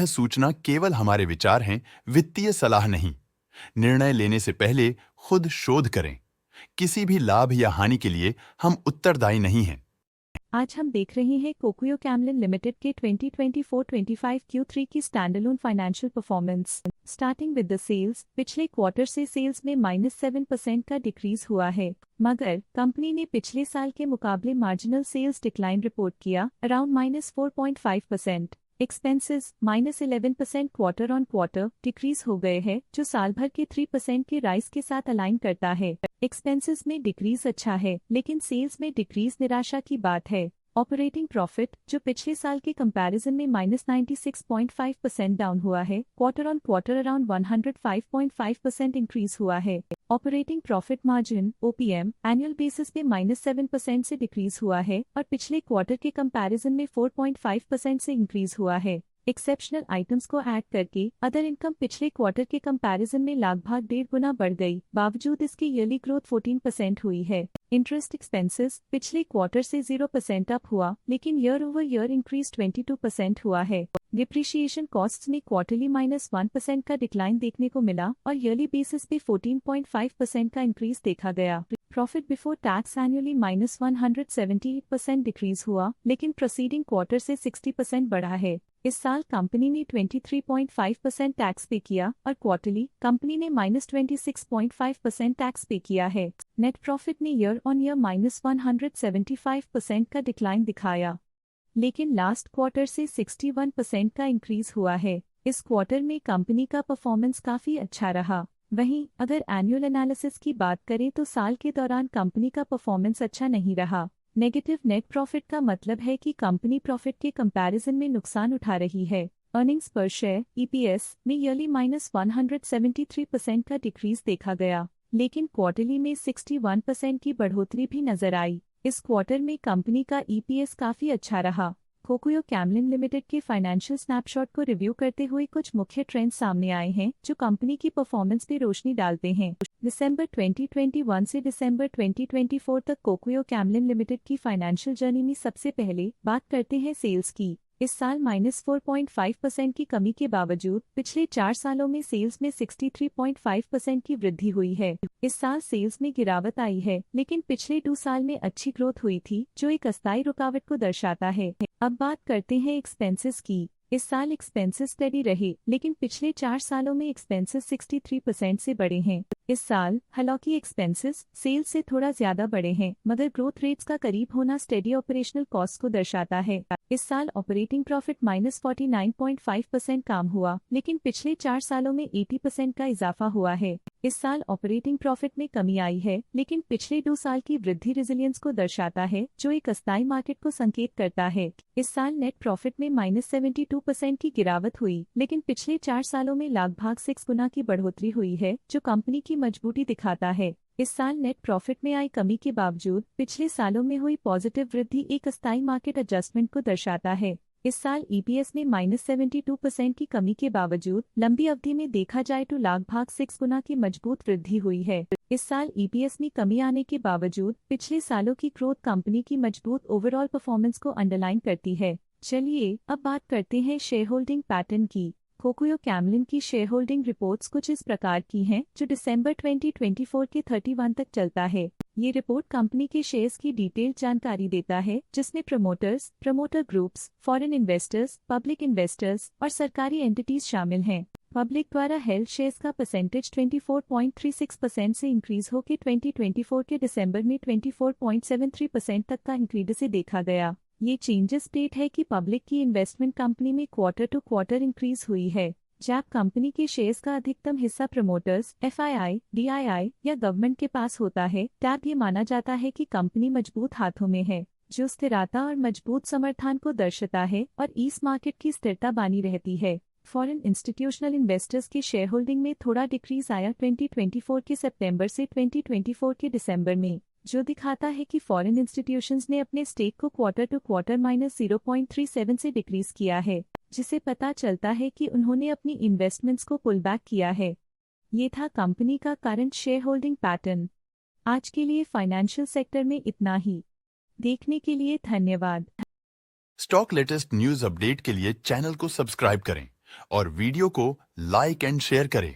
सूचना केवल हमारे विचार हैं, वित्तीय सलाह नहीं। निर्णय लेने से पहले खुद शोध करें। किसी भी लाभ या हानि के लिए हम उत्तरदायी नहीं हैं। आज हम देख रहे हैं कोकुयो कैमलिन लिमिटेड के 2024-25 Q3 की standalone financial performance. Starting with the sales, पिछले क्वार्टर से सेल्स में -7% का डिक्रीज हुआ है, मगर कंपनी ने पिछले साल के मुकाबले मार्जिनल सेल्स डिक्लाइन रिपोर्ट किया, around -4.5%। Expenses -11% quarter on quarter decrease हो गए हैं, जो साल भर के 3% के राइज के साथ अलाइन करता है। एक्सपेंसेस में डिक्रीज अच्छा है, लेकिन सेल्स में डिक्रीज निराशा की बात है। ऑपरेटिंग प्रॉफिट, जो पिछले साल के कंपैरिजन में -96.5% डाउन हुआ है, quarter on quarter around 105.5% increase हुआ है। Operating profit margin (OPM) annual basis पे -7% से डिक्रीज हुआ है और पिछले क्वार्टर के कंपैरिजन में 4.5% से इंक्रीज हुआ है। एक्सेप्शनल आइटम्स को ऐड करके अदर इनकम पिछले क्वार्टर के कंपैरिजन में लगभग 1.5 गुना बढ़ गई, बावजूद इसकी ईयरली ग्रोथ 14% हुई है। इंटरेस्ट एक्सपेंसेस पिछले क्वार्टर से 0% अप हुआ, लेकिन ईयर ओवर ईयर इंक्रीज 22% हुआ है। डिप्रिशिएशन कॉस्ट्स में क्वार्टरली -1% का डिक्लाइन देखने को मिला और ईयरली बेसिस पे 14.5% का इंक्रीज देखा गया। Profit before tax annually -178% decrease हुआ, लेकिन प्रोसीडिंग क्वार्टर से 60% बढ़ा है। इस साल कंपनी ने 23.5% टैक्स पे किया और क्वार्टरली कंपनी ने -26.5% टैक्स पे किया है। नेट प्रॉफिट ने ईयर ऑन ईयर -175% का डिक्लाइन दिखाया, लेकिन लास्ट क्वार्टर से 61% का इंक्रीज हुआ है। इस क्वार्टर में कंपनी का परफॉर्मेंस काफी अच्छा रहा। वहीं अगर एनुअल एनालिसिस की बात करें तो साल के दौरान कंपनी का परफॉर्मेंस अच्छा नहीं रहा। नेगेटिव नेट प्रॉफिट का मतलब है कि कंपनी प्रॉफिट के कंपैरिजन में नुकसान उठा रही है। अर्निंग्स पर शेयर (EPS) में ईयरली -173% का डिक्रीज देखा गया, लेकिन क्वार्टरली में 61% की बढ़ोतरी भी नजर आई। इस क्वार्टर में कंपनी का EPS काफी अच्छा रहा। कोकुयो कैमलिन लिमिटेड के फाइनेंशियल स्नैपशॉट को रिव्यू करते हुए कुछ मुख्य ट्रेंड्स सामने आए हैं, जो कंपनी की परफॉर्मेंस पे रोशनी डालते हैं। दिसंबर 2021 से दिसंबर 2024 तक कोकुयो कैमलिन लिमिटेड की फाइनेंशियल जर्नी में सबसे पहले बात करते हैं सेल्स की। इस साल -4.5% की कमी के बावजूद पिछले 4 सालों में सेल्स में 63.5% की वृद्धि हुई है। इस साल सेल्स में गिरावट आई है, लेकिन पिछले 2 साल में अच्छी ग्रोथ हुई थी, जो एक अस्थायी रुकावट को दर्शाता है। अब बात करते हैं एक्सपेंसेस की। इस साल एक्सपेंसेस स्टेडी रहे, लेकिन पिछले 4 सालों में एक्सपेंसेस 63% से बढ़े हैं। इस साल हालांकि एक्सपेंसेस सेल्स से थोड़ा ज्यादा बढ़े हैं, मगर ग्रोथ रेट्स का करीब होना स्टेडी ऑपरेशनल कॉस्ट को दर्शाता है। इस साल ऑपरेटिंग प्रॉफिट -49.5% कम हुआ, लेकिन पिछले 4 सालों में 80% का इजाफा हुआ है। इस साल ऑपरेटिंग प्रॉफिट में कमी आई है, लेकिन पिछले 2 साल की वृद्धि रेजिलियंस को दर्शाता है, जो एक अस्थायी मार्केट को संकेत करता है। इस साल नेट प्रॉफिट में -72% की गिरावट हुई, लेकिन पिछले 4 सालों में लगभग 6 गुना की बढ़ोतरी हुई है, जो कंपनी की मजबूती दिखाता है। इस साल नेट प्रॉफिट में आई कमी के बावजूद पिछले सालों में हुई पॉजिटिव वृद्धि एक अस्थायी मार्केट एडजस्टमेंट को दर्शाता है। इस साल EPS में -72% की कमी के बावजूद लंबी अवधि में देखा जाए तो लगभग 6 गुना की मजबूत वृद्धि हुई है। इस साल EPS में कमी आने के बावजूद पिछले सालों की ग्रोथ कंपनी की मजबूत ओवरऑल परफॉर्मेंस को अंडरलाइन करती है। चलिए अब बात करते हैं शेयर होल्डिंग पैटर्न की। कोकुयो कैमलिन की शेयर होल्डिंग रिपोर्ट्स कुछ इस प्रकार की हैं, जो दिसंबर 2024 के 31 तक चलता है। ये रिपोर्ट कंपनी के शेयर्स की डिटेल्ड जानकारी देता है, जिसमें promoters, promoter groups, foreign investors, public investors और सरकारी एंटिटीज शामिल हैं। पब्लिक द्वारा हेल्ड शेयर्स का परसेंटेज 24.36% से इंक्रीज होकर 2024 के दिसंबर में 24.73% तक का इंक्रीज से देखा गया। ये चेंजेस स्टेट है कि पब्लिक की इन्वेस्टमेंट कंपनी में क्वार्टर टू क्वार्टर इंक्रीज हुई है। जब कंपनी के शेयर्स का अधिकतम हिस्सा प्रमोटर्स, FII, DII या गवर्नमेंट के पास होता है, तब ये माना जाता है कि कंपनी मजबूत हाथों में है, जो स्थिरता और मजबूत समर्थन को दर्शाता है और इस मार्केट की स्थिरता बनी रहती है। फॉरेन इंस्टीट्यूशनल इन्वेस्टर्स की शेयर होल्डिंग में थोड़ा डिक्रीज आया 2024 के सितंबर से 2024 के दिसंबर में, जो दिखाता है कि फॉरेन इंस्टीट्यूशंस ने अपने स्टेक को क्वार्टर टू क्वार्टर -0.37 से डिक्रीज किया है, जिसे पता चलता है कि उन्होंने अपनी इन्वेस्टमेंट्स को पुल बैक किया है। ये था कंपनी का करंट शेयर होल्डिंग पैटर्न। आज के लिए फाइनेंशियल सेक्टर में इतना ही। देखने के लिए धन्यवाद। स्टॉक लेटेस्ट न्यूज अपडेट के लिए चैनल को सब्सक्राइब करें और वीडियो को लाइक एंड शेयर करें।